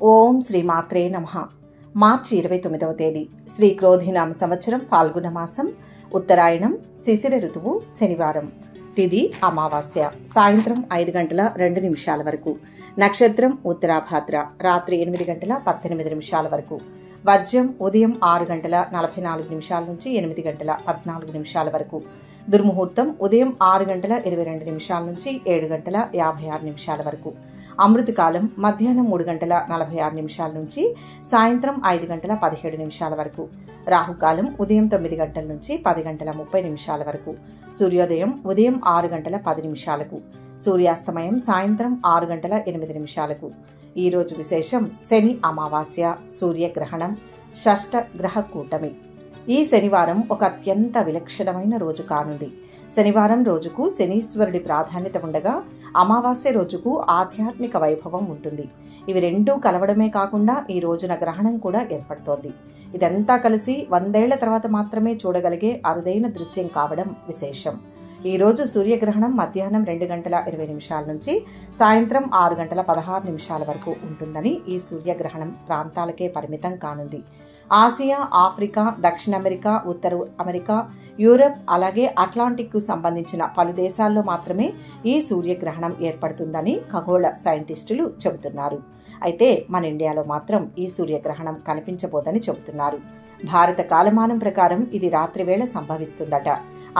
ఓం శ్రీ మాత్రే నమః. మార్చి 29వ తేదీ శ్రీ క్రోధినామ సంవత్సరం ఫాల్గుణ మాసం, ఉత్తరాయణం, శిశిర ఋతువు, శనివారం. తిథి అమావాస్య. సాయంత్రం 5 గంటల 2 నిమిషాల వరకు. నక్షత్రం ఉత్తరాభాద్ర. రాత్రి 8 గంటల 18 నిమిషాల వరకు. వర్జ్యం ఉదయం 6 గంటల 44 నిమిషాల నుంచి 8 గంటల 14 నిమిషాల వరకు. దుర్ముహూర్తం ఉదయం 6 గంటల 22 నిమిషాల నుంచి 7 గంటల 56 నిమిషాల వరకు. అమృతకాలం మధ్యాహ్నం 3 గంటల 46 నిమిషాల నుంచి సాయంత్రం 5 గంటల 17 నిమిషాల వరకు. రాహుకాలం ఉదయం 9 గంటల నుంచి 10 గంటల 30 నిమిషాల వరకు. సూర్యోదయం ఉదయం 6 గంటల 10 నిమిషాలకు. సూర్యాస్తమయం సాయంత్రం 6 గంటల 8 నిమిషాలకు. ఈ రోజు విశేషం శని అమావాస్య, సూర్యగ్రహణం, షష్ఠ గ్రహ కూటమి. ఈ శనివారం ఒక అత్యంత విలక్షణమైన రోజు కానుంది. శనివారం రోజుకు శనీశ్వరుడి ప్రాధాన్యత ఉండగా అమావాస్య రోజుకు ఆధ్యాత్మిక వైభవం ఉంటుంది. ఇవి రెండూ కలవడమే కాకుండా ఈ రోజున గ్రహణం కూడా ఏర్పడుతోంది. ఇదంతా కలిసి 100 ఏళ్ల తర్వాత మాత్రమే చూడగలిగే అరుదైన దృశ్యం కావడం విశేషం. ఈ రోజు సూర్యగ్రహణం మధ్యాహ్నం 2 గంటల 20 నిమిషాల నుంచి సాయంత్రం 6 గంటల 16 నిమిషాల వరకు ఉంటుందని ఈ సూర్యగ్రహణం ప్రాంతాలకే పరిమితం కానుంది. ఆసియా, ఆఫ్రికా, దక్షిణ అమెరికా, ఉత్తర అమెరికా, యూరప్ అలాగే అట్లాంటిక్ కు సంబంధించిన పలు దేశాల్లో మాత్రమే ఈ సూర్యగ్రహణం ఏర్పడుతుందని ఖగోళ సైంటిస్టులు చెబుతున్నారు. అయితే మన ఇండియాలో మాత్రం ఈ సూర్యగ్రహణం కనిపించబోదని చెబుతున్నారు. భారత కాలమానం ప్రకారం ఇది రాత్రి వేళ సంభవిస్తుందట.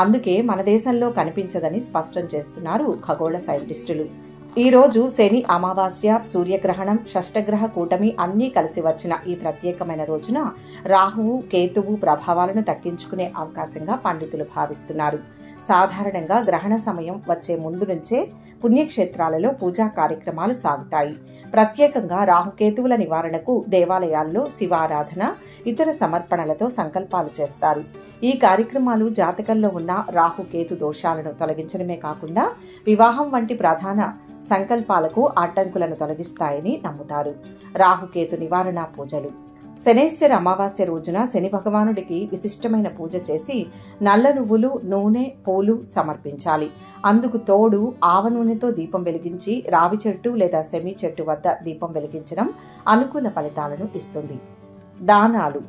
అందుకే మన దేశంలో కనిపించదని స్పష్టం చేస్తున్నారు ఖగోళ సైంటిస్టులు. ఈ రోజు శని అమావాస్య, సూర్యగ్రహణం, షష్ఠగ్రహ కూటమి అన్నీ కలిసి వచ్చిన ఈ ప్రత్యేకమైన రోజున రాహువు, కేతువు ప్రభావాలను తగ్గించుకునే అవకాశంగా పండితులు భావిస్తున్నారు. సాధారణంగా గ్రహణ సమయం వచ్చే ముందు నుంచే పుణ్యక్షేత్రాలలో పూజా కార్యక్రమాలు సాగుతాయి. ప్రత్యేకంగా రాహుకేతువుల నివారణకు దేవాలయాల్లో శివారాధన, ఇతర సమర్పణలతో సంకల్పాలు చేస్తారు. ఈ కార్యక్రమాలు జాతకంలో ఉన్న రాహుకేతు దోషాలను తొలగించడమే కాకుండా వివాహం వంటి ప్రధాన సంకల్పాలకు అడ్డంకులను తొలగిస్తాయని నమ్ముతారు. రాహుకేతు నివారణ పూజలు. శనైశ్చర అమావాస్య రోజున శని భగవానుడికి విశిష్టమైన పూజ చేసి నల్ల నువ్వులు, నూనె, పూలు సమర్పించాలి. అందుకు తోడు ఆవ నూనెతో దీపం వెలిగించి రావి చెట్టు లేదా సెమి చెట్టు వద్ద దీపం వెలిగించడం అనుకూల ఫలితాలను ఇస్తుంది. దానాలు.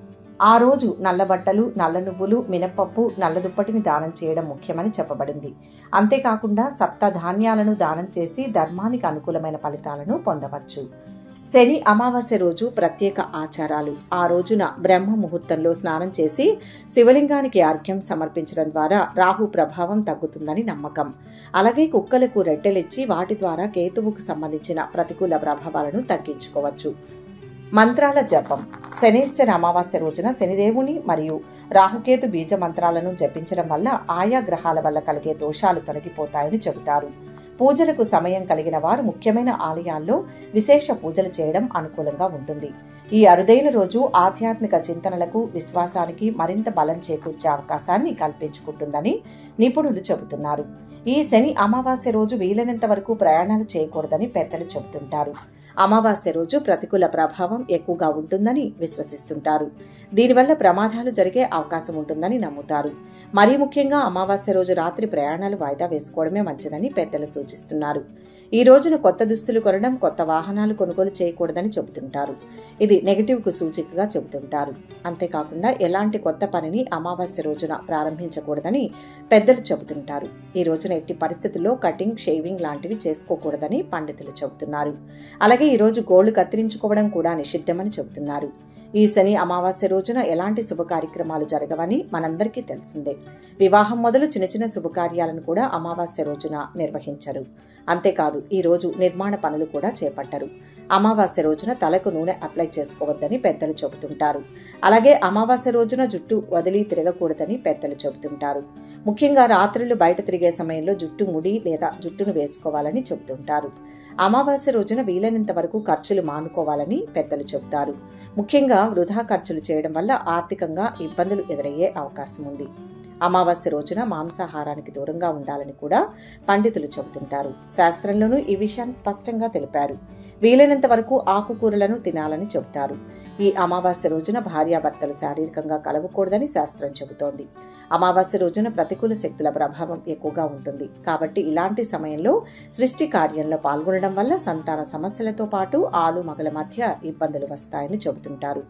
ఆ రోజు నల్ల బట్టలు, నల్ల నువ్వులు, మినపప్పు, నల్ల దుప్పటిని దానం చేయడం ముఖ్యమని చెప్పబడింది. అంతేకాకుండా సప్త ధాన్యాలను దానం చేసి ధర్మానికి అనుకూలమైన ఫలితాలను పొందవచ్చు. శని అమావాస్య రోజు ప్రత్యేక ఆచారాలు. ఆ రోజున బ్రహ్మ ముహూర్తంలో స్నానం చేసి శివలింగానికి అర్ఘ్యం సమర్పించడం ద్వారా రాహు ప్రభావం తగ్గుతుందని నమ్మకం. అలాగే కుక్కలకు రెట్టెలిచ్చి వాటి ద్వారా కేతువుకు సంబంధించిన ప్రతికూల ప్రభావాలను తగ్గించుకోవచ్చు. మంత్రాల జపం. శనైశ్చర అమావాస్య రోజున శనిదేవుని మరియు రాహుకేతు బీజ మంత్రాలను జపించడం వల్ల ఆయా గ్రహాల వల్ల కలిగే దోషాలు తొలగిపోతాయని చెబుతారు. పూజలకు సమయం కలిగిన వారు ముఖ్యమైన ఆలయాల్లో విశేష పూజలు చేయడం అనుకూలంగా ఉంటుంది. ఈ అరుదైన రోజు ఆధ్యాత్మిక చింతనలకు, విశ్వాసానికి మరింత బలం చేకూర్చే అవకాశాన్ని కల్పించుకుంటుందని నిపుణులు చెబుతున్నారు. ఈ శని అమావాస్య రోజు వీలైనంత వరకు ప్రయాణాలు చేయకూడదని పెద్దలు చెబుతుంటారు. అమావాస్య రోజు ప్రతికూల ప్రభావం ఎక్కువగా ఉంటుందని విశ్వసిస్తుంటారు. దీనివల్ల ప్రమాదాలు జరిగే అవకాశం ఉంటుందని నమ్ముతారు. మరీ ముఖ్యంగా అమావాస్య రోజు రాత్రి ప్రయాణాలు వాయిదా వేసుకోవడమే మంచిదని పెద్దలు సూచిస్తున్నారు. ఈ రోజున కొత్త దుస్తులు కొనడం, కొత్త వాహనాలు కొనుగోలు చేయకూడదని చెబుతుంటారు. ఇది నెగటివ్కు సూచికగా చెబుతుంటారు. అంతేకాకుండా ఎలాంటి కొత్త పనిని అమావాస్య రోజున ప్రారంభించకూడదని పెద్దలు చెబుతుంటారు. ఈ రోజున ఎట్టి పరిస్థితుల్లో కటింగ్, షేవింగ్ లాంటివి చేసుకోకూడదని పండితులు చెబుతున్నారు. అలాగే ఈ రోజు గోళ్లు కత్తిరించుకోవడం కూడా నిషిద్ధమని చెబుతున్నారు. ఈ శని అమావాస్య రోజున ఎలాంటి శుభ కార్యక్రమాలు జరగవని మనందరికీ తెలిసిందే. వివాహం మొదలు చిన్న చిన్న శుభకార్యాలను కూడా అమావాస్య రోజున నిర్వహించరు. అంతేకాదు ఈ రోజు నిర్మాణ పనులు కూడా చేపట్టరు. అమావాస్య రోజున తలకు నూనె అప్లై చేసుకోవద్దని పెద్దలు చెబుతుంటారు. అలాగే అమావాస్య రోజున జుట్టు వదిలి తిరగకూడదని పెద్దలు చెబుతుంటారు. ముఖ్యంగా రాత్రులు బయట తిరిగే సమయంలో జుట్టు ముడి లేదా జుట్టును వేసుకోవాలని చెబుతుంటారు. అమావాస్య రోజున వీలైనంత వరకు ఖర్చులు మానుకోవాలని పెద్దలు చెబుతారు. ముఖ్యంగా వృధా ఖర్చులు చేయడం వల్ల ఆర్థికంగా ఇబ్బందులు ఎదురయ్యే అవకాశం ఉంది. అమావాస్య రోజున మాంసాహారానికి దూరంగా ఉండాలని కూడా పండితులు చెబుతుంటారు. శాస్త్రంలోనూ ఈ విషయాన్ని స్పష్టంగా తెలిపారు. వీలైనంత వరకు ఆకుకూరలను తినాలని చెబుతారు. ఈ అమావాస్య రోజున భార్యాభర్తలు శారీరకంగా కలవకూడదని శాస్త్రం చెబుతోంది. అమావాస్య రోజున ప్రతికూల శక్తుల ప్రభావం ఎక్కువగా ఉంటుంది. కాబట్టి ఇలాంటి సమయంలో సృష్టి కార్యంలో పాల్గొనడం వల్ల సంతాన సమస్యలతో పాటు ఆలు మగల మధ్య ఇబ్బందులు వస్తాయని చెబుతుంటారు.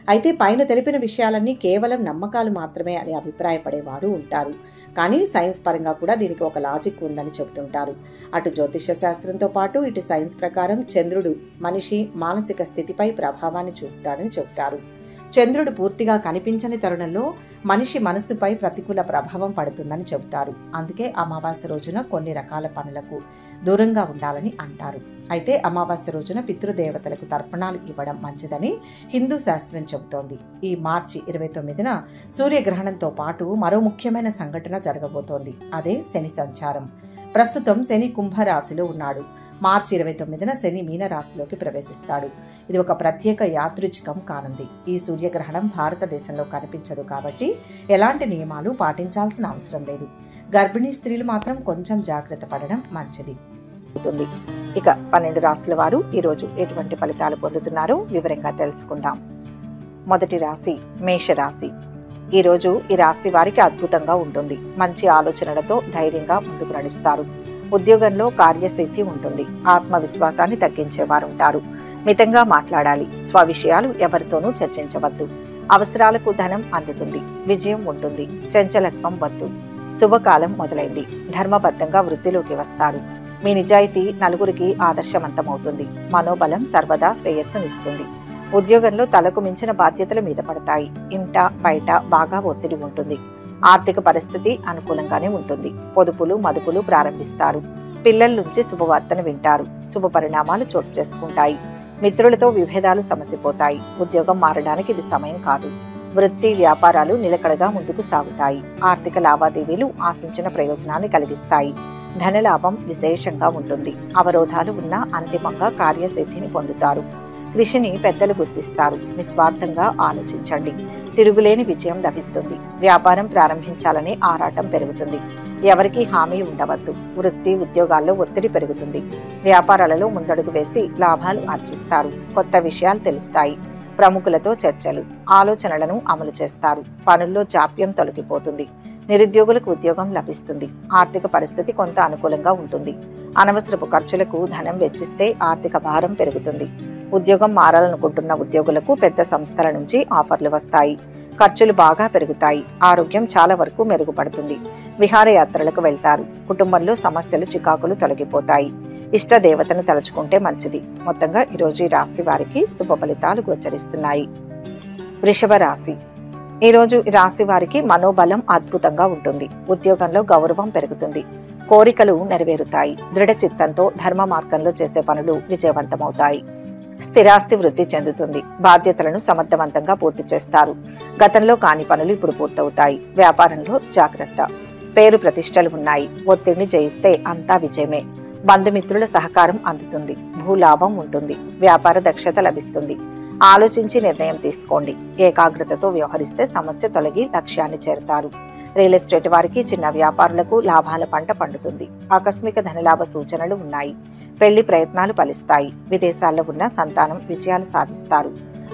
అయితే పైన తెలిపిన విషయాలన్నీ కేవలం నమ్మకాలు మాత్రమే అని అభిప్రాయపడేవారు ఉంటారు. కానీ సైన్స్ పరంగా కూడా దీనికి ఒక లాజిక్ ఉందని చెబుతుంటారు. అటు జ్యోతిష శాస్త్రంతో పాటు ఇటు సైన్స్ ప్రకారం చంద్రుడు మనిషి మానసిక స్థితిపై ప్రభావాన్ని చూపుతాడని చెబుతారు. చంద్రుడు పూర్తిగా కనిపించని తరుణంలో మనిషి మనస్సుపై ప్రతికూల ప్రభావం పడుతుందని చెబుతారు. అందుకే అమావాస్య రోజున కొన్ని రకాల పనులకు దూరంగా ఉండాలని అంటారు. అయితే అమావాస్య రోజున పితృదేవతలకు తర్పణాలు ఇవ్వడం మంచిదని హిందూ శాస్త్రం చెబుతోంది. ఈ మార్చి 29న సూర్యగ్రహణంతో పాటు మరో ముఖ్యమైన సంఘటన జరగబోతోంది. అదే శని సంచారం. ప్రస్తుతం శని కుంభరాశిలో ఉన్నాడు. మార్చి 29న శని మీనరాశిలోకి ప్రవేశిస్తాడు. ఇది ఒక ప్రత్యేక యాదృచ్ఛికం కానుంది. ఈ సూర్యగ్రహణం భారతదేశంలో కనిపించదు కాబట్టి ఎలాంటి నియమాలు పాటించాల్సిన అవసరం లేదు. గర్భిణీ స్త్రీలు మాత్రం కొంచెం జాగ్రత్త పడడం మంచిది. ఇక 12 రాశుల వారు ఈరోజు ఎటువంటి ఫలితాలు పొందుతున్నారో వివరంగా తెలుసుకుందాం. మొదటి రాశి మేషరాశి. ఈరోజు ఈ రాశి వారికి అద్భుతంగా ఉంటుంది. మంచి ఆలోచనలతో ధైర్యంగా ముందుకు నడుస్తారు. ఉద్యోగంలో కార్యసిద్ధి ఉంటుంది. ఆత్మవిశ్వాసాన్ని తగ్గించేవారు ఉంటారు. మితంగా మాట్లాడాలి. స్వవిషయాలు ఎవరితోనూ చర్చించవద్దు. అవసరాలకు ధనం అందుతుంది. విజయం ఉంటుంది. చంచలత్వం వద్దు. శుభకాలం మొదలైంది. ధర్మబద్ధంగా వృద్ధిలోకి వస్తారు. మీ నిజాయితీ నలుగురికి ఆదర్శవంతమవుతుంది. మనోబలం సర్వదా శ్రేయస్సునిస్తుంది. ఉద్యోగంలో తలకు మించిన బాధ్యతల మీద పడతాయి. ఇంట బయట బాగా ఒత్తిడి ఉంటుంది. ఆర్థిక పరిస్థితి అనుకూలంగానే ఉంటుంది. పొదుపులు మదుపులు ప్రారంభిస్తారు. పిల్లల నుంచి శుభవార్తను వింటారు. శుభ పరిణామాలు చోటు చేసుకుంటాయి. మిత్రులతో విభేదాలు సమసిపోతాయి. ఉద్యోగం మారడానికి ఇది సమయం కాదు. వృత్తి వ్యాపారాలు నిలకడగా ముందుకు సాగుతాయి. ఆర్థిక లావాదేవీలు ఆశించిన ప్రయోజనాన్ని కలిగిస్తాయి. ధనలాభం విశేషంగా ఉంటుంది. అవరోధాలు ఉన్నా అంతిమంగా కార్యసిద్ధిని పొందుతారు. కృషిని పెద్దలు గుర్తిస్తారు. నిస్వార్థంగా ఆలోచించండి. తిరుగులేని విజయం లభిస్తుంది. వ్యాపారం ప్రారంభించాలనే ఆరాటం పెరుగుతుంది. ఎవరికీ హామీ ఉండవద్దు. వృత్తి ఉద్యోగాల్లో ఒత్తిడి పెరుగుతుంది. వ్యాపారాలలో ముందడుగు వేసి లాభాలు ఆర్జిస్తారు. కొత్త విషయాలు తెలుస్తాయి. ప్రముఖులతో చర్చలు, ఆలోచనలను అమలు చేస్తారు. పనుల్లో జాప్యం తొలగిపోతుంది. నిరుద్యోగులకు ఉద్యోగం లభిస్తుంది. ఆర్థిక పరిస్థితి కొంత అనుకూలంగా ఉంటుంది. అనవసరపు ఖర్చులకు ధనం వెచ్చిస్తే ఆర్థిక భారం పెరుగుతుంది. ఉద్యోగం మారాలనుకుంటున్న ఉద్యోగులకు పెద్ద సంస్థల నుంచి ఆఫర్లు వస్తాయి. ఖర్చులు బాగా పెరుగుతాయి. ఆరోగ్యం చాలా వరకు మెరుగుపడుతుంది. విహారయాత్రలకు వెళ్తారు. కుటుంబంలో సమస్యలు చికాకులు తొలగిపోతాయి. ఇష్ట దేవతను తలుచుకుంటే మంచిది. మొత్తంగా ఈరోజు ఈ రాశి వారికి శుభ ఫలితాలు గోచరిస్తున్నాయి. వృషభ రాశి. ఈరోజు ఈ రాశి వారికి మనోబలం అద్భుతంగా ఉంటుంది. ఉద్యోగంలో గౌరవం పెరుగుతుంది. కోరికలు నెరవేరుతాయి. దృఢ చిత్తంతో ధర్మ మార్గంలో చేసే పనులు విజయవంతమవుతాయి. స్థిరాస్తి వృద్ధి చెందుతుంది. బాధ్యతలను సమర్థవంతంగా పూర్తి చేస్తారు. గతంలో కాని పనులు ఇప్పుడు పూర్తవుతాయి. వ్యాపారంలో జాగ్రత్త. పేరు ప్రతిష్టలు ఉన్నాయి. ఒత్తిడిని జయిస్తే అంతా విజయమే. బంధుమిత్రుల సహకారం అందుతుంది. భూలాభం ఉంటుంది. వ్యాపార దక్షత లభిస్తుంది. ఆలోచించి నిర్ణయం తీసుకోండి. ఏకాగ్రతతో వ్యవహరిస్తే సమస్య తొలగి లక్ష్యాన్ని చేరుతారు. రియల్ ఎస్టేట్ వారికి చిన్న వ్యాపారులకు లాభాల పంట పండుతుంది. ఆకస్మిక ధనలాభ సూచనలు ఉన్నాయి. పెళ్లి ప్రయత్నాలు ఫలిస్తాయి. విదేశాల్లో ఉన్న సంతానం విజయాలు సాధిస్తారు.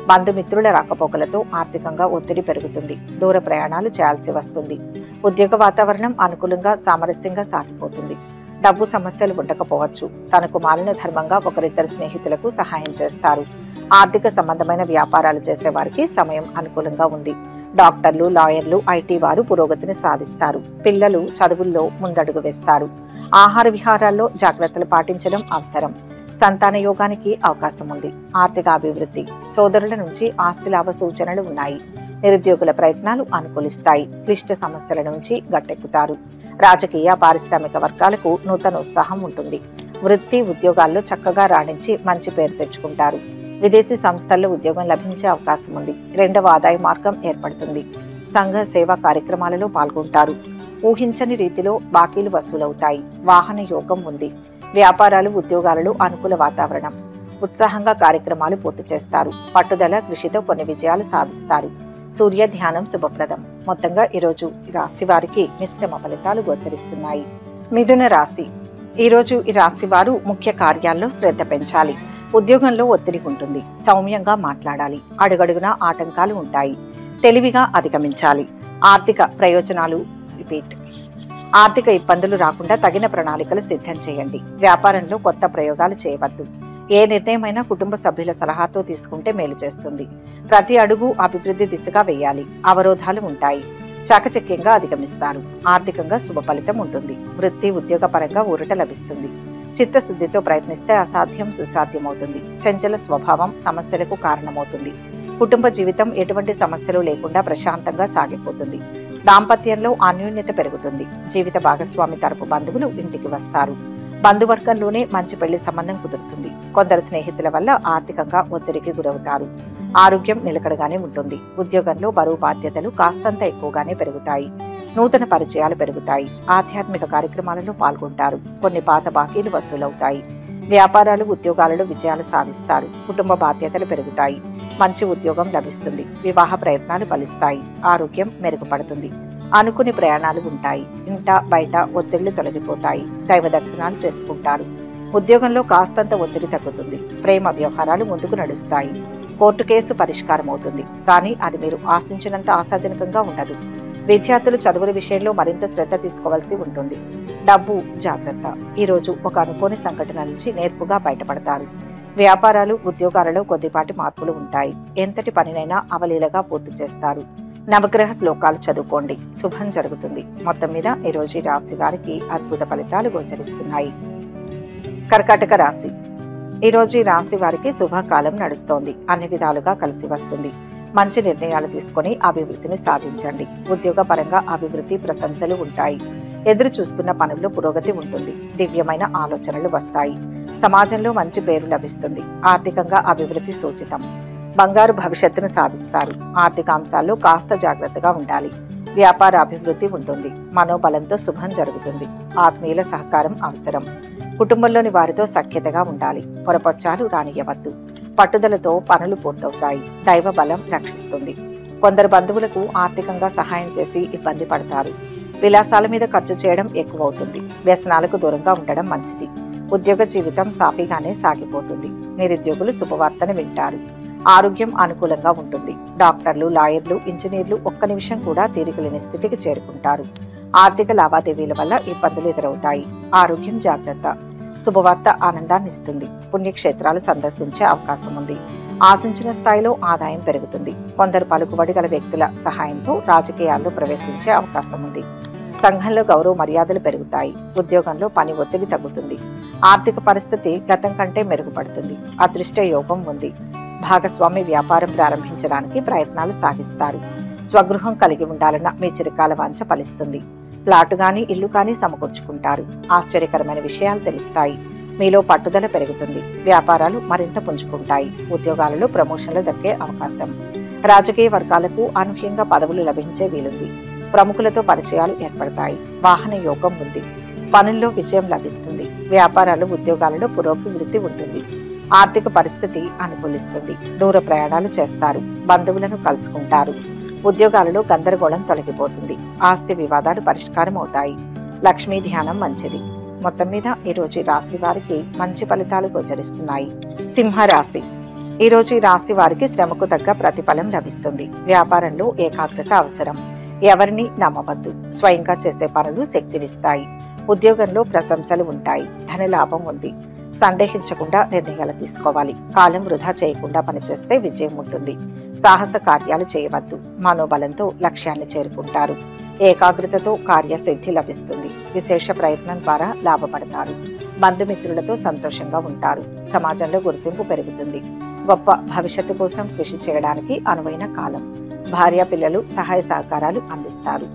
బంధుమిత్రుల రాకపోకలతో ఆర్థికంగా ఒత్తిడి పెరుగుతుంది. దూర ప్రయాణాలు చేయాల్సి వస్తుంది. ఉద్యోగ వాతావరణం అనుకూలంగా సామరస్యంగా సాగిపోతుంది. డబ్బు సమస్యలు ఉండకపోవచ్చు. తనకు మాలిన ధర్మంగా ఒకరిద్దరు స్నేహితులకు సహాయం చేస్తారు. ఆర్థిక సంబంధమైన వ్యాపారాలు చేసే వారికి సమయం అనుకూలంగా ఉంది. డాక్టర్లు, లాయర్లు, ఐటీ వారు పురోగతిని సాధిస్తారు. పిల్లలు చదువుల్లో ముందడుగు వేస్తారు. ఆహార విహారాల్లో జాగ్రత్తలు పాటించడం అవసరం. సంతాన యోగానికి అవకాశం ఉంది. ఆర్థిక అభివృద్ధి. సోదరుల నుంచి ఆస్తి లాభ సూచనలు ఉన్నాయి. నిరుద్యోగుల ప్రయత్నాలు అనుకూలిస్తాయి. క్లిష్ట సమస్యల నుంచి గట్టెక్కుతారు. రాజకీయ పారిశ్రామిక వర్గాలకు నూతన ఉత్సాహం ఉంటుంది. వృత్తి ఉద్యోగాల్లో చక్కగా రాణించి మంచి పేరు తెచ్చుకుంటారు. విదేశీ సంస్థల్లో ఉద్యోగం లభించే అవకాశం ఉంది. రెండవ ఆదాయ మార్గం ఏర్పడుతుంది. సంఘ సేవా కార్యక్రమాలలో పాల్గొంటారు. ఊహించని రీతిలో బాకీలు వసూలవుతాయి. వాహన యోగం ఉంది. వ్యాపారాలు ఉద్యోగాలలో అనుకూల వాతావరణం. ఉత్సాహంగా కార్యక్రమాలు పూర్తి చేస్తారు. పట్టుదల కృషితో కొన్ని విజయాలు సాధిస్తారు. సూర్య ధ్యానం శుభప్రదం. మొత్తంగా ఈరోజు రాశి వారికి మిశ్రమ ఫలితాలు గోచరిస్తున్నాయి. మిథున రాశి. ఈరోజు ఈ రాశి వారు ముఖ్య కార్యాల్లో శ్రద్ధ పెంచాలి. ఉద్యోగంలో ఒత్తిడి ఉంటుంది. సౌమ్యంగా మాట్లాడాలి. అడుగడుగునా ఆటంకాలు ఉంటాయి. తెలివిగా అధిగమించాలి. ఆర్థిక ప్రయోజనాలు ఆర్థిక ఇబ్బందులు రాకుండా తగిన ప్రణాళికలు సిద్ధం చేయండి. వ్యాపారంలో కొత్త ప్రయోగాలు చేయవద్దు. ఏ నిర్ణయమైనా కుటుంబ సభ్యుల సలహాతో తీసుకుంటే మేలు చేస్తుంది. ప్రతి అడుగు అభివృద్ధి దిశగా వేయాలి. అవరోధాలు ఉంటాయి. చాకచక్యంగా అధిగమిస్తారు. ఆర్థికంగా శుభ ఫలితం ఉంటుంది. వృత్తి ఉద్యోగ పరంగా ఊరట లభిస్తుంది. చిత్తశుద్ధితో ప్రయత్నిస్తే అసాధ్యం సుసాధ్యమవుతుంది. చంచల స్వభావం సమస్యలకు కారణమవుతుంది. కుటుంబ జీవితం ఎటువంటి సమస్యలు లేకుండా ప్రశాంతంగా సాగిపోతుంది. దాంపత్యంలో అన్యోన్యత పెరుగుతుంది. జీవిత భాగస్వామి తరపు బంధువులు ఇంటికి వస్తారు. బంధువర్గంలోనే మంచి పెళ్లి సంబంధం కుదురుతుంది. కొందరు స్నేహితుల వల్ల ఆర్థికంగా ఒత్తిడికి గురవుతారు. ఆరోగ్యం నిలకడగానే ఉంటుంది. ఉద్యోగంలో బరువు బాధ్యతలు కాస్తంత ఎక్కువగానే పెరుగుతాయి. నూతన పరిచయాలు పెరుగుతాయి. ఆధ్యాత్మిక కార్యక్రమాలలో పాల్గొంటారు. కొన్ని పాత బాకీలు వసూలవుతాయి. వ్యాపారాలు ఉద్యోగాలలో విజయాలు సాధిస్తారు. కుటుంబ బాధ్యతలు పెరుగుతాయి. మంచి ఉద్యోగం లభిస్తుంది. వివాహ ప్రయత్నాలు ఫలిస్తాయి. ఆరోగ్యం మెరుగుపడుతుంది. అనుకుని ప్రయాణాలు ఉంటాయి. ఇంట బయట ఒత్తిళ్లు తొలగిపోతాయి. దైవ దర్శనాలు చేసుకుంటారు. ఉద్యోగంలో కాస్తంత ఒత్తిడి తగ్గుతుంది. ప్రేమ వ్యవహారాలు ముందుకు నడుస్తాయి. కోర్టు కేసు పరిష్కారం అవుతుంది. కానీ అది మీరు ఆశించినంత ఆశాజనకంగా ఉండదు. విద్యార్థులు చదువుల విషయంలో మరింత శ్రద్ధ తీసుకోవాల్సి ఉంటుంది. డబ్బు జాగ్రత్త. ఈరోజు ఒక అనుకోని సంఘటన నుంచి నేర్పుగా బయటపడతారు. వ్యాపారాలు ఉద్యోగాలలో కొద్దిపాటి మార్పులు ఉంటాయి. ఎంతటి పనినైనా అవలీలగా పూర్తి చేస్తారు. నవగ్రహ శ్లోకాలు చదువుకోండి. శుభం జరుగుతుంది. మొత్తం మీద ఈరోజు ఈ రాశి వారికి అద్భుత ఫలితాలు గోచరిస్తున్నాయి. కర్కాటక రాశి. ఈరోజు ఈ రాశి వారికి శుభకాలం నడుస్తోంది. అన్ని విధాలుగా కలిసి వస్తుంది. మంచి నిర్ణయాలు తీసుకొని అభివృద్ధిని సాధించండి. ఉద్యోగ పరంగా అభివృద్ధి ప్రశంసలు ఉంటాయి. ఎదురు చూస్తున్న పనుల్లో పురోగతి ఉంటుంది. దివ్యమైన ఆలోచనలు వస్తాయి. సమాజంలో మంచి పేరు లభిస్తుంది. ఆర్థికంగా అభివృద్ధి సూచితం. బంగారు భవిష్యత్తును సాధిస్తారు. ఆర్థిక అంశాల్లో కాస్త జాగ్రత్తగా ఉండాలి. వ్యాపార అభివృద్ధి ఉంటుంది. మనోబలంతో శుభం జరుగుతుంది. ఆత్మీయుల సహకారం అవసరం. కుటుంబంలోని వారితో సఖ్యతగా ఉండాలి. పొరపచ్చాలు రానియవద్దు. పట్టుదలతో పనులు పూర్తవుతాయి. దైవ బలం రక్షిస్తుంది. కొందరు బంధువులకు ఆర్థికంగా సహాయం చేసి ఇబ్బంది పడతారు. విలాసాల మీద ఖర్చు చేయడం ఎక్కువవుతుంది. వ్యసనాలకు దూరంగా ఉండడం మంచిది. ఉద్యోగ జీవితం సాఫీగానే సాగిపోతుంది. నిరుద్యోగులు శుభవార్తను వింటారు. ఆరోగ్యం అనుకూలంగా ఉంటుంది. డాక్టర్లు, లాయర్లు, ఇంజనీర్లు ఒక్క నిమిషం కూడా తీరికలేని స్థితికి చేరుకుంటారు. ఆర్థిక లావాదేవీల వల్ల ఇబ్బందులు ఎదురవుతాయి. ఆరోగ్యం జాగ్రత్త. శుభవార్త ఆనందాన్ని ఇస్తుంది. పుణ్యక్షేత్రాలు సందర్శించే అవకాశం ఉంది. ఆశించిన స్థాయిలో ఆదాయం పెరుగుతుంది. కొందరు పలుకుబడి గల వ్యక్తుల సహాయంతో రాజకీయాల్లో ప్రవేశించే అవకాశం ఉంది. సంఘంలో గౌరవ మర్యాదలు పెరుగుతాయి. ఉద్యోగంలో పని ఒత్తిడి తగ్గుతుంది. ఆర్థిక పరిస్థితి గతం కంటే మెరుగుపడుతుంది. అదృష్ట యోగం ఉంది. భాగస్వామి వ్యాపారం ప్రారంభించడానికి ప్రయత్నాలు సాగిస్తారు. స్వగృహం కలిగి ఉండాలన్న మీ చిరకాల వాంఛ ఫలిస్తుంది. ప్లాటు గాని ఇల్లు కానీ సమకూర్చుకుంటారు. ఆశ్చర్యకరమైన విషయాలు తెలుస్తాయి. మీలో పట్టుదల పెరుగుతుంది. వ్యాపారాలు మరింత పుంజుకుంటాయి. ఉద్యోగాలలో ప్రమోషన్లు దక్కే అవకాశం. రాజకీయ వర్గాలకు అనూహ్యంగా పదవులు లభించే వీలుంది. ప్రముఖులతో పరిచయాలు ఏర్పడతాయి. వాహన యోగం ఉంది. పనుల్లో విజయం లభిస్తుంది. వ్యాపారాలు ఉద్యోగాలలో పురోభివృద్ధి ఉంటుంది. ఆర్థిక పరిస్థితి అనుకూలిస్తుంది. దూర ప్రయాణాలు చేస్తారు. బంధువులను కలుసుకుంటారు. ఉద్యోగాలలో గందరగోళం తొలగిపోతుంది. ఆస్తి వివాదాలు పరిష్కారం అవుతాయి. లక్ష్మీ ధ్యానం మంచిది. మొత్తం మీద ఈరోజు ఈ రాశి వారికి మంచి ఫలితాలు గోచరిస్తున్నాయి. సింహరాశి. ఈరోజు ఈ రాశి వారికి శ్రమకు తగ్గ ప్రతిఫలం లభిస్తుంది. వ్యాపారంలో ఏకాగ్రత అవసరం. ఎవరిని నమ్మవద్దు. స్వయంగా చేసే పనులు శక్తినిస్తాయి. ఉద్యోగంలో ప్రశంసలు ఉంటాయి. ధన లాభం ఉంది. సందేహించకుండా నిర్ణయాలు తీసుకోవాలి. కాలం వృధా చేయకుండా పనిచేస్తే విజయం ఉంటుంది. సాహస కార్యాలు చేయవద్దు. మనోబలంతో లక్ష్యాన్ని చేరుకుంటారు. ఏకాగ్రతతో కార్యసిద్ధి లభిస్తుంది. విశేష ప్రయత్నం ద్వారా లాభపడతారు. బంధుమిత్రులతో సంతోషంగా ఉంటారు. సమాజంలో గుర్తింపు పెరుగుతుంది. గొప్ప భవిష్యత్తు కోసం కృషి చేయడానికి అనువైన కాలం. భార్య పిల్లలు సహాయ సహకారాలు అందిస్తారు.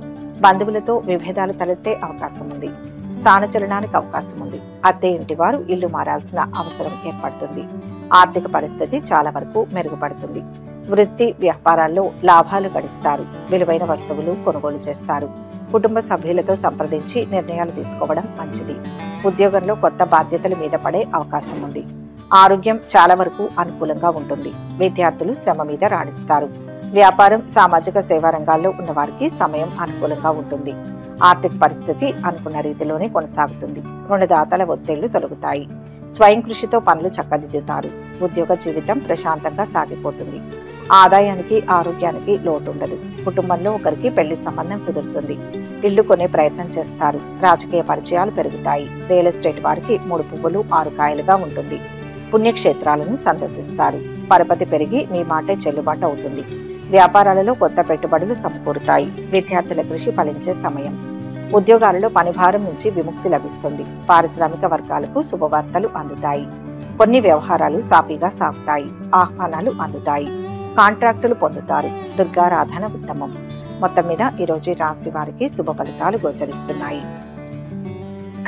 బంధువులతో విభేదాలు తలెత్తే అవకాశం ఉంది. స్థానచలనానికి అవకాశం ఉంది. అద్దె ఇంటి వారు ఇల్లు మారాల్సిన అవసరం ఏర్పడుతుంది. ఆర్థిక పరిస్థితి చాలా వరకు మెరుగుపడుతుంది. వృత్తి వ్యాపారాల్లో లాభాలు గడిస్తారు. విలువైన వస్తువులు కొనుగోలు చేస్తారు. కుటుంబ సభ్యులతో సంప్రదించి నిర్ణయాలు తీసుకోవడం మంచిది. ఉద్యోగంలో కొత్త బాధ్యతల మీద పడే అవకాశం ఉంది. ఆరోగ్యం చాలా వరకు అనుకూలంగా ఉంటుంది. విద్యార్థులు శ్రమ మీద రాణిస్తారు. వ్యాపారం సామాజిక సేవా రంగాల్లో ఉన్న వారికి సమయం అనుకూలంగా ఉంటుంది. ఆర్థిక పరిస్థితి అనుకున్న రీతిలోనే కొనసాగుతుంది. రుణదాతల ఒత్తిళ్లు తొలగుతాయి. స్వయం కృషితో పనులు చక్కదిద్దుతారు. ఉద్యోగ జీవితం ప్రశాంతంగా సాగిపోతుంది. ఆదాయానికి ఆరోగ్యానికి లోటు ఉండదు. కుటుంబంలో ఒకరికి పెళ్లి సంబంధం కుదురుతుంది. ఇల్లు కొనే ప్రయత్నం చేస్తారు. రాజకీయ పరిచయాలు పెరుగుతాయి. రియల్ ఎస్టేట్ వారికి 3 పువ్వులు 6 కాయలుగా ఉంటుంది. పుణ్యక్షేత్రాలను సందర్శిస్తారు. పరపతి పెరిగి మీ మాటే చెల్లుబాటు అవుతుంది. వ్యాపారాలలో కొత్త పెట్టుబడులు సమకూరుతాయి. విద్యార్థుల కృషి ఫలించే సమయం. ఉద్యోగాలలో పనిభారం నుంచి విముక్తి లభిస్తుంది. పారిశ్రామిక వర్గాలకు శుభవార్తలు అందుతాయి. కొన్ని వ్యవహారాలు సాఫీగా సాగుతాయి. ఆహ్వానాలు అందుతాయి. కాంట్రాక్టులు పొందుతారు. దుర్గారాధన ఉత్తమం. మొత్తం మీద ఈరోజు రాశి వారికి శుభ ఫలితాలు గోచరిస్తున్నాయి.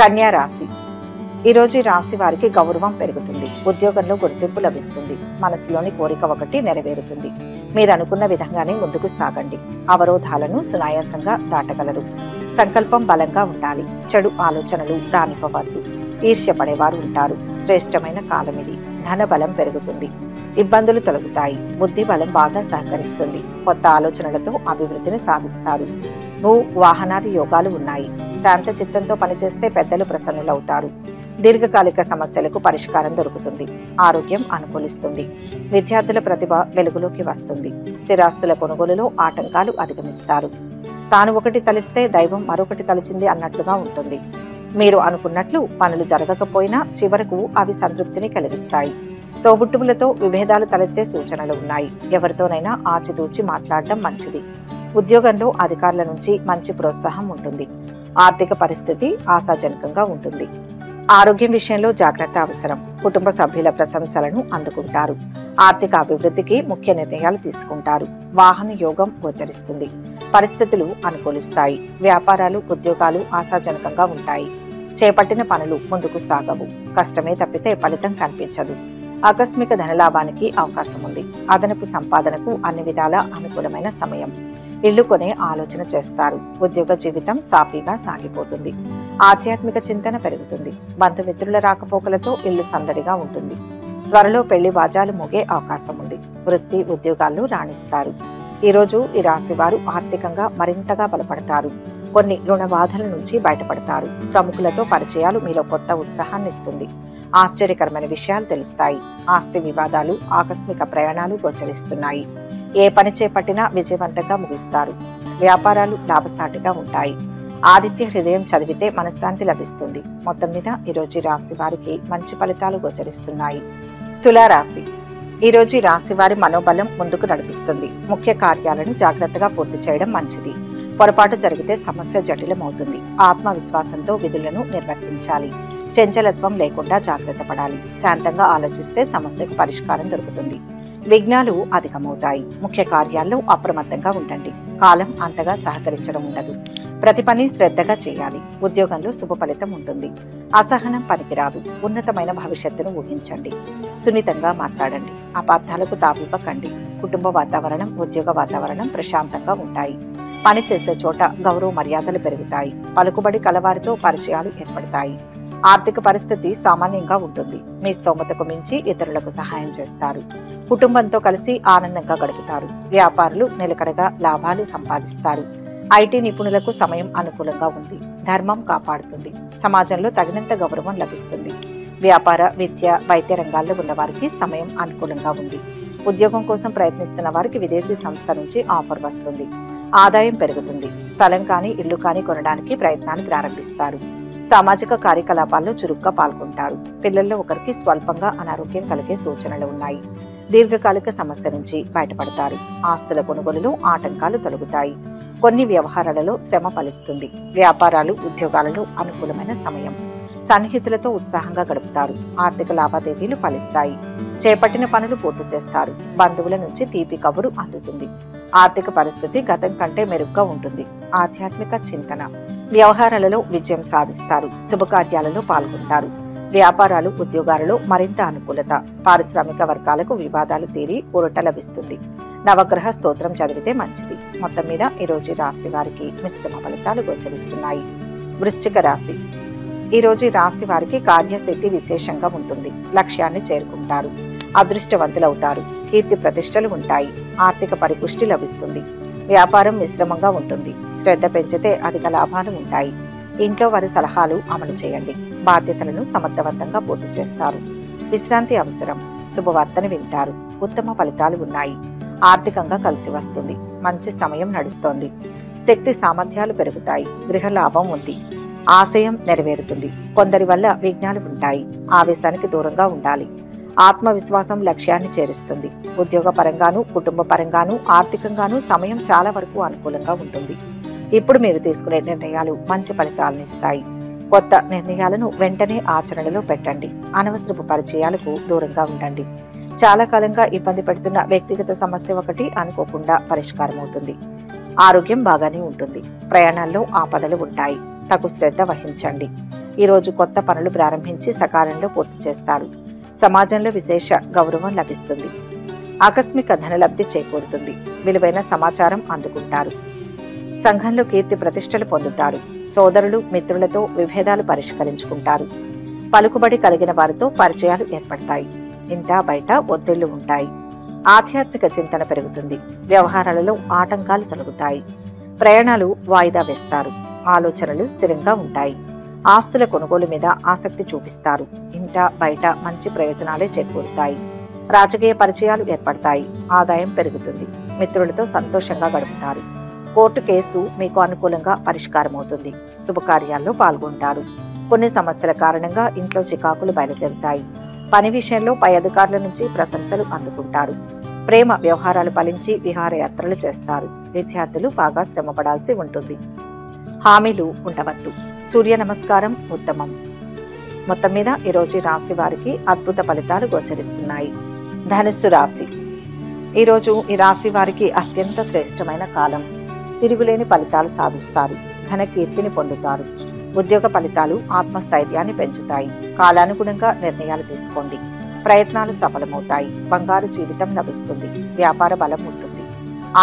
కన్యా రాశి. ఈరోజు రాశి వారికి గౌరవం పెరుగుతుంది. ఉద్యోగంలో గుర్తింపు లభిస్తుంది. మనసులోని కోరిక ఒకటి నెరవేరుతుంది. మీరు అనుకున్న విధంగానే ముందుకు సాగండి. అవరోధాలను సునాయాసంగా దాటగలరు. సంకల్పం బలంగా ఉండాలి. చెడు ఆలోచనలు రానివ్వవద్దు. ఈర్ష్యపడేవారు ఉంటారు. శ్రేష్టమైన కాలం ఇది. ధన బలం పెరుగుతుంది. ఇబ్బందులు తొలగుతాయి. బుద్ధి బలం బాగా సహకరిస్తుంది. కొత్త ఆలోచనలతో అభివృద్ధిని సాధిస్తారు. వాహనాది యోగాలు ఉన్నాయి. శాంత చిత్తంతో పనిచేస్తే పెద్దలు ప్రసన్నులవుతారు. దీర్ఘకాలిక సమస్యలకు పరిష్కారం దొరుకుతుంది. ఆరోగ్యం అనుకూలిస్తుంది. విద్యార్థుల ప్రతిభ వెలుగులోకి వస్తుంది. స్థిరాస్తుల కొనుగోలులో ఆటంకాలు అధిగమిస్తారు. తాను ఒకటి తలిస్తే దైవం మరొకటి తలిచింది అన్నట్లుగా ఉంటుంది. మీరు అనుకున్నట్లు పనులు జరగకపోయినా చివరకు అవి సంతృప్తిని కలిగిస్తాయి. తోబుట్టువులతో విభేదాలు తలెత్తే సూచనలు ఉన్నాయి. ఎవరితోనైనా ఆచితూచి మాట్లాడడం మంచిది. ఉద్యోగంలో అధికారుల నుంచి మంచి ప్రోత్సాహం ఉంటుంది. ఆర్థిక పరిస్థితి ఆశాజనకంగా ఉంటుంది. ఆరోగ్యం విషయంలో జాగ్రత్త అవసరం. కుటుంబ సభ్యుల ప్రశంసలను అందుకుంటారు. ఆర్థిక అభివృద్ధికి ముఖ్య నిర్ణయాలు తీసుకుంటారు. వాహన యోగం గోచరిస్తుంది. పరిస్థితులు అనుకూలిస్తాయి. వ్యాపారాలు ఉద్యోగాలు ఆశాజనకంగా ఉంటాయి. చేపట్టిన పనులు ముందుకు సాగవు. కష్టమే తప్పితే ఫలితం కనిపించదు. ఆకస్మిక ధనలాభానికి అవకాశం ఉంది. అదనపు సంపాదనకు అన్ని విధాలా అనుకూలమైన సమయం. ఇల్లు కొనే ఆలోచన చేస్తారు. ఉద్యోగ జీవితం సాఫీగా సాగిపోతుంది. ఆధ్యాత్మిక చింతన పెరుగుతుంది. బంధుమిత్రుల రాకపోకలతో ఇల్లు సందడిగా ఉంటుంది. త్వరలో పెళ్లి వాజాలు మోగే అవకాశం ఉంది. వృత్తి ఉద్యోగాల్లో రాణిస్తారు. ఈరోజు ఈ రాశి వారు ఆర్థికంగా మరింతగా బలపడతారు. కొన్ని రుణ బాధల నుంచి బయటపడతారు. ప్రముఖులతో పరిచయాలు మీలో కొత్త ఉత్సాహాన్ని ఇస్తుంది. ఆశ్చర్యకరమైన విషయాలు తెలుస్తాయి. ఆస్తి వివాదాలు ఆకస్మిక ప్రయాణాలు గోచరిస్తున్నాయి. ఏ పని చేపట్టినా విజయవంతంగా ముగిస్తారు. వ్యాపారాలు లాభసాటిగా ఉంటాయి. ఆదిత్య హృదయం చదివితే మనశ్శాంతి లభిస్తుంది. మొత్తం మీద ఈరోజు రాశి వారికి మంచి ఫలితాలు గోచరిస్తున్నాయి. తులారాశి. ఈరోజు రాశి వారి మనోబలం ముందుకు నడిపిస్తుంది. ముఖ్య కార్యాలను జాగ్రత్తగా పూర్తి చేయడం మంచిది. పొరపాటు జరిగితే సమస్య జటిలమవుతుంది. ఆత్మవిశ్వాసంతో విధులను నిర్వర్తించాలి. చంచలత్వం లేకుండా జాగ్రత్త పడాలి. శాంతంగా ఆలోచిస్తే సమస్యకు పరిష్కారం దొరుకుతుంది. విఘ్నాలు అధికమవుతాయి. ముఖ్య కార్యాల్లో అప్రమత్తంగా ఉండండి. కాలం అంతగా సహకరించడం ఉండదు. ప్రతి పని శ్రద్ధగా చేయాలి. ఉద్యోగంలో శుభ ఫలితం ఉంటుంది. అసహనం పనికిరాదు. ఉన్నతమైన భవిష్యత్తును ఊహించండి. సున్నితంగా మాట్లాడండి. అపార్థాలకు తావివ్వకండి. కుటుంబ వాతావరణం ఉద్యోగ వాతావరణం ప్రశాంతంగా ఉంటాయి. పని చేసే చోట గౌరవ మర్యాదలు పెరుగుతాయి. పలుకుబడి కలవారితో పరిచయాలు ఏర్పడతాయి. ఆర్థిక పరిస్థితి సామాన్యంగా ఉంటుంది. మీ స్తోమతకు మించి ఇతరులకు సహాయం చేస్తారు. కుటుంబంతో కలిసి ఆనందంగా గడుపుతారు. వ్యాపారులు నిలకడగా లాభాలు సంపాదిస్తారు. ఐటీ నిపుణులకు సమయం అనుకూలంగా ఉంది. ధర్మం కాపాడుతుంది. సమాజంలో తగినంత గౌరవం లభిస్తుంది. వ్యాపార విద్య వైద్య రంగాల్లో ఉన్న వారికి సమయం అనుకూలంగా ఉంది. ఉద్యోగం కోసం ప్రయత్నిస్తున్న వారికి విదేశీ సంస్థ నుంచి ఆఫర్ వస్తుంది. ఆదాయం పెరుగుతుంది. స్థలం కానీ ఇల్లు కానీ కొనడానికి ప్రయత్నాన్ని ప్రారంభిస్తారు. సామాజిక కార్యకలాపాల్లో చురుగ్గా పాల్గొంటారు. పిల్లల్లో ఒకరికి స్వల్పంగా అనారోగ్యం కలిగే సూచనలు ఉన్నాయి. దీర్ఘకాలిక సమస్య నుంచి బయటపడతారు. ఆస్తుల కొనుగోలులో ఆటంకాలు తొలగుతాయి. కొన్ని వ్యవహారాలలో శ్రమ ఫలిస్తుంది. వ్యాపారాలు ఉద్యోగాలలో అనుకూలమైన సమయం. సన్నిహితులతో ఉత్సాహంగా గడుపుతారు. ఆర్థిక లావాదేవీలు ఫలిస్తాయి. చేపట్టిన పనులు పూర్తి చేస్తారు. బంధువుల నుంచి తీపి కబురు అందుతుంది. ఆర్థిక పరిస్థితి గతం కంటే మెరుగ్గా ఉంటుంది. ఆధ్యాత్మిక చింతన. వ్యవహారాలలో విజయం సాధిస్తారు. శుభకార్యాలలో పాల్గొంటారు. వ్యాపారాలు ఉద్యోగాలలో మరింత అనుకూలత. పారిశ్రామిక వర్గాలకు వివాదాలు తీరి ఊరట లభిస్తుంది. నవగ్రహ స్తోత్రం చదివితే మంచిది. మొత్తం మీద ఈరోజు రాశి వారికి మిశ్రమ ఫలితాలు గోచరిస్తున్నాయి. వృశ్చిక రాశి. ఈరోజు రాశి వారికి కార్యశక్తి విశేషంగా ఉంటుంది. లక్ష్యాన్ని చేరుకుంటారు. అదృష్టవంతులవుతారు. కీర్తి ప్రతిష్టలు ఉంటాయి. ఆర్థిక పరిపుష్టి లభిస్తుంది. వ్యాపారం మిశ్రమంగా ఉంటుంది. శ్రద్ధ పెంచితే అధిక లాభాలు ఉంటాయి. ఇంట్లో వారి సలహాలు అమలు చేయండి. బాధ్యతలను సమర్థవంతంగా పూర్తి చేస్తారు. విశ్రాంతి అవసరం. శుభవార్తను వింటారు. ఉత్తమ ఫలితాలు ఉన్నాయి. ఆర్థికంగా కలిసి వస్తుంది. మంచి సమయం నడుస్తోంది. శక్తి సామర్థ్యాలు పెరుగుతాయి. గృహ లాభం ఉంది. ఆశయం నెరవేరుతుంది. కొందరి వల్ల విఘ్నాలు ఉంటాయి. ఆవేశానికి దూరంగా ఉండాలి. ఆత్మవిశ్వాసం లక్ష్యాన్ని చేరుస్తుంది. ఉద్యోగ పరంగాను, కుటుంబ పరంగాను, ఆర్థికంగాను సమయం చాలా వరకు అనుకూలంగా ఉంటుంది. ఇప్పుడు మీరు తీసుకునే నిర్ణయాలు మంచి ఫలితాలను ఇస్తాయి. కొత్త నిర్ణయాలను వెంటనే ఆచరణలో పెట్టండి. అనవసరపు పరిచయాలకు దూరంగా ఉండండి. చాలా కాలంగా ఇబ్బంది పెడుతున్న వ్యక్తిగత సమస్య ఒకటి అనుకోకుండా పరిష్కారం అవుతుంది. ఆరోగ్యం బాగానే ఉంటుంది. ప్రయాణాల్లో ఆపదలు ఉంటాయి. తగు శ్రద్ధ వహించండి. ఈరోజు కొత్త పనులు ప్రారంభించి సకాలంలో పూర్తి చేస్తారు. సమాజంలో విశేష గౌరవం లభిస్తుంది. ఆకస్మిక ధనలబ్ధి చేకూరుతుంది. విలువైన సమాచారం అందుకుంటారు. సంఘంలో కీర్తి ప్రతిష్టలు పొందుతారు. సోదరులు, మిత్రులతో విభేదాలు పరిష్కరించుకుంటారు. పలుకుబడి కలిగిన వారితో పరిచయాలు ఏర్పడతాయి. ఇంటా బయట ఒత్తిళ్లు ఉంటాయి. ఆధ్యాత్మిక చింతన పెరుగుతుంది. వ్యవహారాలలో ఆటంకాలు తొలగుతాయి. ప్రయాణాలు వాయిదా వేస్తారు. ఆలోచనలు స్థిరంగా ఉంటాయి. ఆస్తుల కొనుగోలు మీద ఆసక్తి చూపిస్తారు. ఇంటా బయట మంచి ప్రయోజనాలే చేకూరుతాయి. రాజకీయ పరిచయాలు ఏర్పడతాయి. ఆదాయం పెరుగుతుంది. మిత్రులతో సంతోషంగా గడుపుతారు. కోర్టు కేసు మీకు అనుకూలంగా పరిష్కారం అవుతుంది. శుభకార్యాల్లో పాల్గొంటారు. కొన్ని సమస్యల కారణంగా ఇంట్లో చికాకులు బయలుదేరుతాయి. పని విషయంలో పై అధికారుల నుంచి ప్రశంసలు అందుకుంటారు. ప్రేమ వ్యవహారాలు ఫలించి విహారయాత్రలు చేస్తారు. విద్యార్థులు బాగా శ్రమపడాల్సి ఉంటుంది. హామీలు ఉండవద్దు. సూర్య నమస్కారం ఉత్తమం. మొత్తం మీద ఈరోజు రాశి వారికి అద్భుత ఫలితాలు గోచరిస్తున్నాయి. ధనుస్సు రాశి. ఈరోజు ఈ రాశి వారికి అత్యంత శ్రేష్టమైన కాలం. తిరుగులేని ఫలితాలు సాధిస్తారు. ఘన కీర్తిని పొందుతారు. ఉద్యోగ ఫలితాలు ఆత్మస్థైర్యాన్ని పెంచుతాయి. కాలానుగుణంగా నిర్ణయాలు తీసుకోండి. ప్రయత్నాలు సఫలమవుతాయి. బంగారు జీవితం లభిస్తుంది. వ్యాపార బలం ఉంటుంది.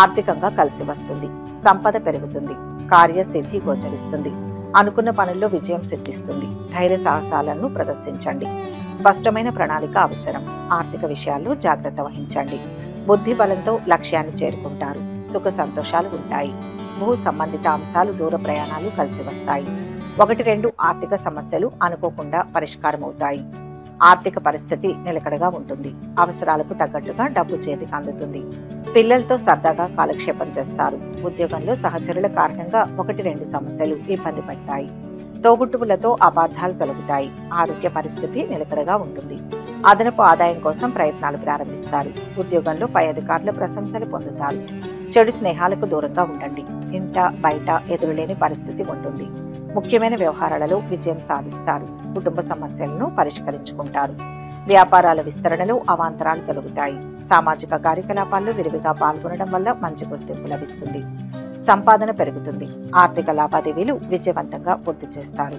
ఆర్థికంగా కలిసి వస్తుంది. సంపద పెరుగుతుంది. కార్యసిద్ధి గోచరిస్తుంది. అనుకున్న పనుల్లో విజయం సిద్ధిస్తుంది. ధైర్య సాహసాలను ప్రదర్శించండి. స్పష్టమైన ప్రణాళిక అవసరం. ఆర్థిక విషయాల్లో జాగ్రత్త వహించండి. బుద్ధి బలంతో లక్ష్యాన్ని చేరుకుంటారు. సుఖ సంతోషాలు ఉంటాయి. భూ సంబంధిత అంశాలు, దూర ప్రయాణాలు కలిసి వస్తాయి. 1-2 ఆర్థిక సమస్యలు అనుకోకుండా పరిష్కారం అవుతాయి. ఆర్థిక పరిస్థితి నిలకడగా ఉంటుంది. అవసరాలకు తగ్గట్టుగా డబ్బు చేతికి అందుతుంది. పిల్లలతో సరదాగా కాలక్షేపం చేస్తారు. ఉద్యోగంలో సహచరుల కారణంగా 1-2 సమస్యలు ఇబ్బంది పడతాయి. తోబుట్టువులతో అపార్థాలు తొలగుతాయి. ఆరోగ్య పరిస్థితి నిలకడగా ఉంటుంది. అదనపు ఆదాయం కోసం ప్రయత్నాలు ప్రారంభిస్తారు. ఉద్యోగంలో పై అధికారుల ప్రశంసలు పొందుతారు. చెడు స్నేహాలకు దూరంగా ఉండండి. ఇంట బయట ఎదురులేని పరిస్థితి ఉంటుంది. ముఖ్యమైన వ్యవహారాలలో విజయం సాధిస్తారు. కుటుంబ సమస్యలను పరిష్కరించుకుంటారు. వ్యాపారాల విస్తరణలో అవాంతరాలు తొలగుతాయి. సామాజిక కార్యకలాపాల్లో విరివిగా పాల్గొనడం వల్ల మంచి గుర్తింపు లభిస్తుంది. సంపాదన పెరుగుతుంది. ఆర్థిక లావాదేవీలు విజయవంతంగా పూర్తి చేస్తారు.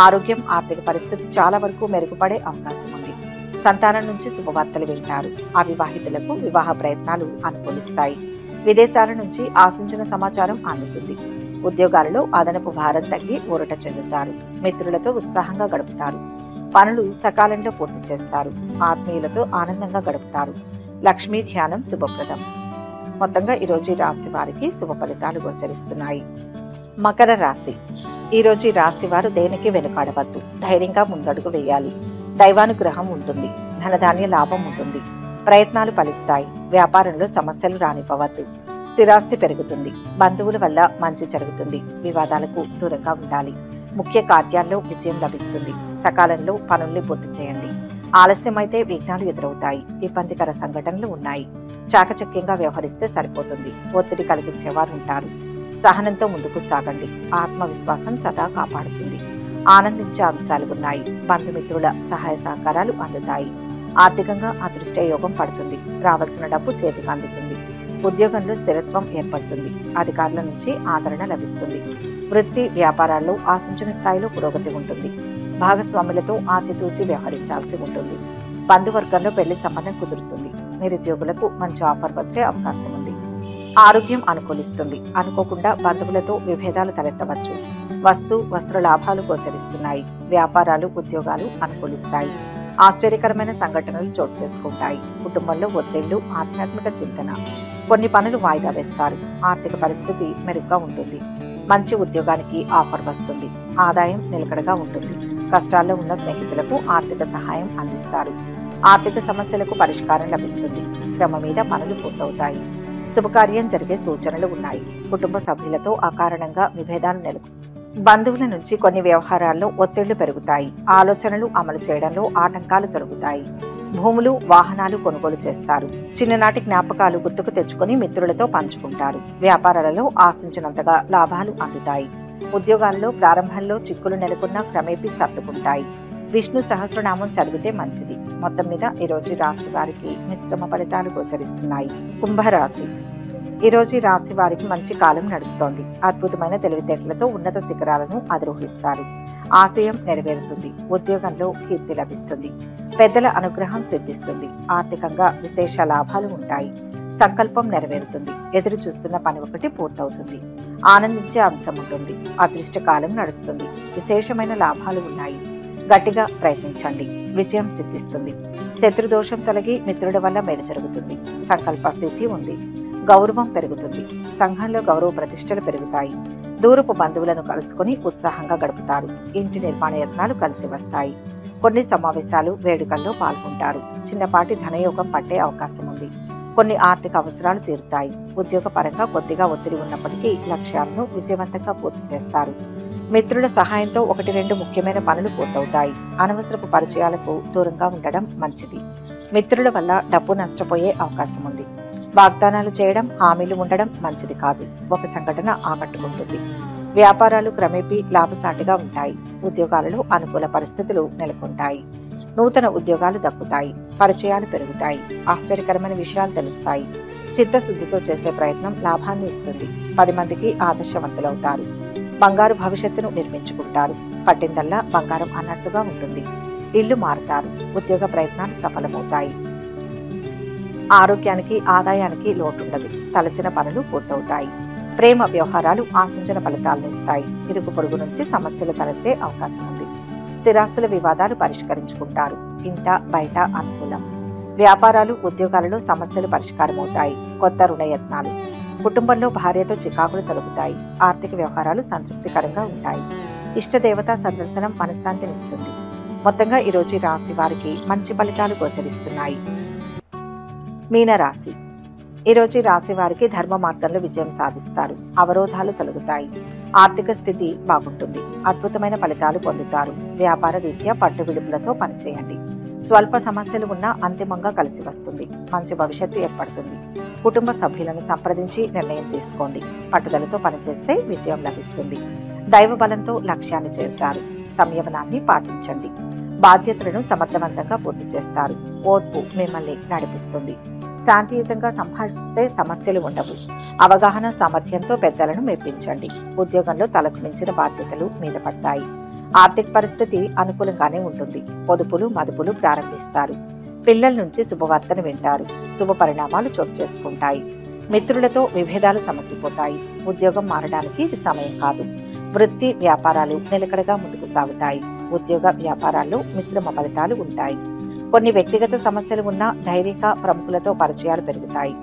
ఆరోగ్యం, ఆర్థిక పరిస్థితి చాలా వరకు మెరుగుపడే అవకాశం ఉంది. సంతానం నుంచి శుభవార్తలు వింటారు. అవివాహితులకు వివాహ ప్రయత్నాలు అనుకూలిస్తాయి. విదేశాల నుంచి ఆశించిన సమాచారం అందుతుంది. ఉద్యోగాలలో అదనపు భారం తగ్గి ఊరట చెందుతారు. మిత్రులతో ఉత్సాహంగా గడుపుతారు. పనులు సకాలంలో పూర్తి చేస్తారు. ఆత్మీయులతో ఆనందంగా గడుపుతారు. లక్ష్మీ ధ్యానం శుభప్రదం. మొత్తంగా ఈరోజు ఈ రాశి వారికి శుభ ఫలితాలు గోచరిస్తున్నాయి. మకర రాశి. ఈరోజు ఈ రాశి వారు దేనికి వెనుకాడవద్దు. ధైర్యంగా ముందడుగు వేయాలి. దైవానుగ్రహం ఉంటుంది. ధనధాన్య లాభం ఉంటుంది. ప్రయత్నాలు ఫలిస్తాయి. వ్యాపారంలో సమస్యలు రానివ్వవద్దు. స్థిరాస్తి పెరుగుతుంది. బంధువుల వల్ల మంచి జరుగుతుంది. వివాదాలకు దూరంగా ఉండాలి. ముఖ్య కార్యాల్లో విజయం లభిస్తుంది. సకాలంలో పనుల్ని పూర్తి చేయండి. ఆలస్యమైతే విఘ్నాలు ఎదురవుతాయి. ఇబ్బందికర సంఘటనలు ఉన్నాయి. చాకచక్యంగా వ్యవహరిస్తే సరిపోతుంది. ఒత్తిడి కలిగించేవారు ఉంటారు. సహనంతో ముందుకు సాగండి. ఆత్మవిశ్వాసం సదా కాపాడుతుంది. ఆనందించే అంశాలు ఉన్నాయి. బంధుమిత్రుల సహాయ సహకారాలు అందుతాయి. ఆర్థికంగా అదృష్ట యోగం పడుతుంది. రావాల్సిన డబ్బు చేతికి అందుతుంది. ఉద్యోగంలో స్థిరత్వం ఏర్పడుతుంది. అధికారుల నుంచి ఆదరణ లభిస్తుంది. వృత్తి వ్యాపారాల్లో ఆశించిన స్థాయిలో పురోగతి ఉంటుంది. భాగస్వాములతో ఆచితూచి వ్యవహరించాల్సి ఉంటుంది. బంధువర్గంలో పెళ్లి సంబంధం కుదురుతుంది. నిరుద్యోగులకు మంచి ఆఫర్ వచ్చే అవకాశం ఉంది. ఆరోగ్యం అనుకూలిస్తుంది. అనుకోకుండా బంధువులతో విభేదాలు తలెత్తవచ్చు. వస్త్ర లాభాలు గోచరిస్తున్నాయి. వ్యాపారాలు, ఉద్యోగాలు అనుకూలిస్తాయి. ఆశ్చర్యకరమైన సంఘటనలు చోటు చేసుకుంటాయి. కుటుంబంలో ఒత్తిళ్లు, ఆధ్యాత్మిక చింతన. కొన్ని పనులు వాయిదా వేస్తారు. ఆర్థిక పరిస్థితి మెరుగ్గా ఉంటుంది. మంచి ఉద్యోగానికి ఆఫర్ వస్తుంది. ఆదాయం నిలకడగా ఉంటుంది. కష్టాల్లో ఉన్న స్నేహితులకు ఆర్థిక సహాయం అందిస్తారు. ఆర్థిక సమస్యలకు పరిష్కారం లభిస్తుంది. శ్రమ మీద పనులు పూర్తవుతాయి. శుభకార్యం జరిగే సూచనలు ఉన్నాయి. కుటుంబ సభ్యులతో అకారణంగా విభేదాలు నెలకొంటాయి. బంధువుల నుంచి కొన్ని వ్యవహారాల్లో ఒత్తిళ్లు పెరుగుతాయి. ఆలోచనలు అమలు చేయడంలో ఆటంకాలు తొలగుతాయి. భూములు, వాహనాలు కొనుగోలు చేస్తారు. చిన్ననాటి జ్ఞాపకాలు గుర్తుకు తెచ్చుకుని మిత్రులతో పంచుకుంటారు. వ్యాపారాలలో ఆశించినంతగా లాభాలు అందుతాయి. ఉద్యోగాలలో ప్రారంభంలో చిక్కులు నెలకొన్న క్రమేపీ సర్దుకుంటాయి. విష్ణు సహస్రనామం చదివితే మంచిది. మొత్తం మీద ఈరోజు రాశి వారికి మిశ్రమ ఫలితాలు గోచరిస్తున్నాయి. కుంభరాశి. ఈరోజు రాశి వారికి మంచి కాలం నడుస్తోంది. అద్భుతమైన తెలివితేటలతో ఉన్నత శిఖరాలను అధిరోహిస్తారు. ఆశయం నెరవేరుతుంది. ఉద్యోగంలో కీర్తి లభిస్తుంది. పెద్దల అనుగ్రహం సిద్ధిస్తుంది. ఆర్థికంగా విశేష లాభాలు ఉంటాయి. సంకల్పం నెరవేరుతుంది. ఎదురు చూస్తున్న పని ఒకటి పూర్తవుతుంది. ఆనందించే అంశం ఉంటుంది. అదృష్టకాలం నడుస్తుంది. విశేషమైన లాభాలు ఉన్నాయి. గట్టిగా ప్రయత్నించండి. విజయం సిద్ధిస్తుంది. శత్రుదోషం తొలగి మిత్రుల వల్ల మేలు జరుగుతుంది. సంకల్ప సిద్ధి ఉంది. గౌరవం పెరుగుతుంది. సంఘంలో గౌరవ ప్రతిష్టలు పెరుగుతాయి. దూరపు బంధువులను కలుసుకుని ఉత్సాహంగా గడుపుతారు. ఇంటి నిర్మాణ యత్నాలు కలిసి వస్తాయి. కొన్ని సమావేశాలు, వేడుకల్లో పాల్గొంటారు. చిన్నపాటి ధనయోగం పట్టే అవకాశం ఉంది. కొన్ని ఆర్థిక అవసరాలు తీరుతాయి. ఉద్యోగపరంగా కొద్దిగా ఒత్తిడి ఉన్నప్పటికీ లక్ష్యాలను విజయవంతంగా పూర్తి చేస్తారు. మిత్రుల సహాయంతో 1-2 ముఖ్యమైన పనులు పూర్తవుతాయి. అనవసరపు పరిచయాలకు దూరంగా ఉండడం మంచిది. మిత్రుల వల్ల డబ్బు నష్టపోయే అవకాశం ఉంది. వాగ్దానాలు చేయడం, హామీలు ఉండడం మంచిది కాదు. ఒక సంఘటన ఆకట్టుకుంటుంది. వ్యాపారాలు క్రమేపీ లాభసాటిగా ఉంటాయి. ఉద్యోగాలలో అనుకూల పరిస్థితులు నెలకొంటాయి. నూతన ఉద్యోగాలు దక్కుతాయి. పరిచయాలు పెరుగుతాయి. ఆశ్చర్యకరమైన విషయాలు తెలుస్తాయి. చిత్తశుద్ధితో చేసే ప్రయత్నం లాభాన్ని ఇస్తుంది. 10 మందికి ఆదర్శవంతులవుతారు. బంగారు భవిష్యత్తును నిర్మించుకుంటారు. పట్టిందల్లా బంగారం అన్నట్టుగా ఉంటుంది. ఇల్లు మారుతారు. ఉద్యోగ ప్రయత్నాలు సఫలమవుతాయి. ఆరోగ్యానికి, ఆదాయానికి లోటుండదు. తలచిన పనులు పూర్తవుతాయి. ప్రేమ వ్యవహారాలు ఆశించిన ఫలితాలను ఇస్తాయి. ఇరుగు పొరుగు నుంచి సమస్యలు తలెత్తే అవకాశం ఉంది. స్థిరాస్తుల వివాదాలు పరిష్కరించుకుంటారు. ఇంట బయట అనుకూలం. వ్యాపారాలు, ఉద్యోగాలలో సమస్యలు పరిష్కారమవుతాయి. కొత్త రుణ యత్నాలు. కుటుంబంలో భార్యతో చికాకులు తొలగుతాయి. ఆర్థిక వ్యవహారాలు సంతృప్తికరంగా ఉంటాయి. ఇష్టదేవతా సందర్శనం మనశ్శాంతినిస్తుంది. మొత్తంగా ఈరోజు రాశి వారికి మంచి ఫలితాలు గోచరిస్తున్నాయి. మీనరాశి. ఈరోజు రాశి వారికి ధర్మ మార్గంలో విజయం సాధిస్తారు. అవరోధాలు తొలగుతాయి. ఆర్థిక స్థితి బాగుంటుంది. అద్భుతమైన ఫలితాలు పొందుతారు. వ్యాపార రీత్యా పట్టు విడుపులతో పనిచేయండి. స్వల్ప సమస్యలు ఉన్నా అంతిమంగా కలిసి వస్తుంది. మంచి భవిష్యత్తు ఏర్పడుతుంది. కుటుంబ సభ్యులను సంప్రదించి నిర్ణయం తీసుకోండి. పట్టుదలతో పనిచేస్తే విజయం లభిస్తుంది. దైవ బలంతో లక్ష్యాన్ని చేరుతారు. సంయమనాన్ని పాటించండి. బాధ్యతలను సమర్థవంతంగా పూర్తి చేస్తారు. ఓర్పు మిమ్మల్ని నడిపిస్తుంది. శాంతియుతంగా సంభాషిస్తే సమస్యలు ఉండవు. అవగాహన సామర్థ్యంతో పెద్దలను మెప్పించండి. ఉద్యోగంలో తలకు మించిన బాధ్యతలు మీద పడతాయి. ఆర్థిక పరిస్థితి అనుకూలంగానే ఉంటుంది. పొదుపులు, మదుపులు ప్రారంభిస్తారు. పిల్లల నుంచి శుభవార్తను వింటారు. శుభ పరిణామాలు చోటు చేసుకుంటాయి. మిత్రులతో విభేదాలు సమసిపోతాయి. ఉద్యోగం మారడానికి ఇది సమయం కాదు. వృత్తి, వ్యాపారాలు నిలకడగా ముందుకు సాగుతాయి. ఉద్యోగ వ్యాపారాల్లో మిశ్రమ ఫలితాలు ఉంటాయి. కొన్ని వ్యక్తిగత సమస్యలు ఉన్నా ధైర్యంగా ప్రముఖులతో పరిచయాలు పెరుగుతాయి.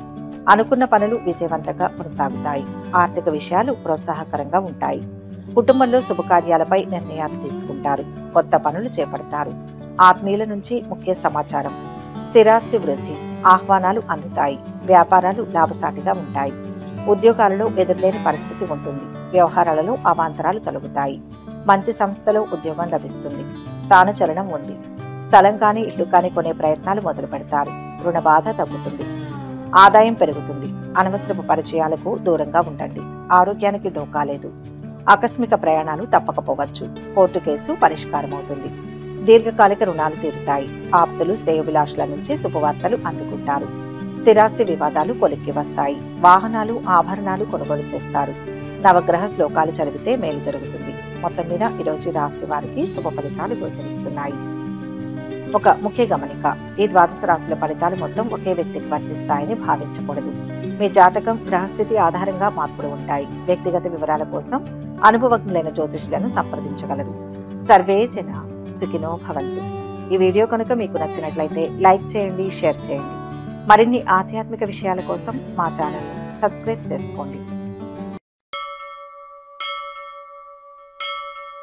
అనుకున్న పనులు విజయవంతంగా కొనసాగుతాయి. ఆర్థిక విషయాలు ప్రోత్సాహకరంగా ఉంటాయి. కుటుంబంలో శుభకార్యాలపై నిర్ణయాలు తీసుకుంటారు. కొత్త పనులు చేపడతారు. ఆత్మీయుల నుంచి ముఖ్య సమాచారం. స్థిరాస్తి వృద్ధి. ఆహ్వానాలు అందుతాయి. వ్యాపారాలు లాభసాటిగా ఉంటాయి. ఉద్యోగాలలో ఎదురులేని పరిస్థితి ఉంటుంది. వ్యవహారాలలో అవాంతరాలు తొలగుతాయి. మంచి సంస్థలో ఉద్యోగం లభిస్తుంది. స్థానచలనం ఉంది. స్థలం కానీ ఇల్లు కానీ కొనే ప్రయత్నాలు మొదలు పెడతారు. రుణ బాధ తగ్గుతుంది. ఆదాయం పెరుగుతుంది. అనవసరపు పరిచయాలకు దూరంగా ఉండండి. ఆరోగ్యానికి డోకా లేదు. ఆకస్మిక ప్రయాణాలు తప్పకపోవచ్చు. కోర్టు కేసు పరిష్కారం అవుతుంది. దీర్ఘకాలిక రుణాలు తీరుతాయి. ఆప్తులు, శ్రేయోభిలాషుల నుంచి శుభవార్తలు అందుకుంటారు. స్థిరాస్తి వివాదాలు కొలిక్కి వస్తాయి. వాహనాలు, ఆభరణాలు కొనుగోలు చేస్తారు. నవగ్రహ శ్లోకాలు చదివితే మేలు జరుగుతుంది. మొత్తం మీద ఈరోజు రాశి వారికి శుభ ఫలితాలు గోచరిస్తున్నాయి. ఒక ముఖ్య గమనిక, ఈ 12 రాశుల ఫలితాలు మొత్తం ఒకే వ్యక్తికి వర్తిస్తాయని భావించకూడదు. మీ జాతకం, గ్రహస్థితి ఆధారంగా మార్పులు ఉంటాయి. వ్యక్తిగత వివరాల కోసం అనుభవజ్ఞులైన జ్యోతిషులను సంప్రదించగలరు. సర్వే జన సుఖినో భవంతు. ఈ వీడియో కనుక మీకు నచ్చినట్లయితే లైక్ చేయండి, షేర్ చేయండి. మరిన్ని ఆధ్యాత్మిక విషయాల కోసం మా ఛానల్ను సబ్స్క్రైబ్ చేసుకోండి.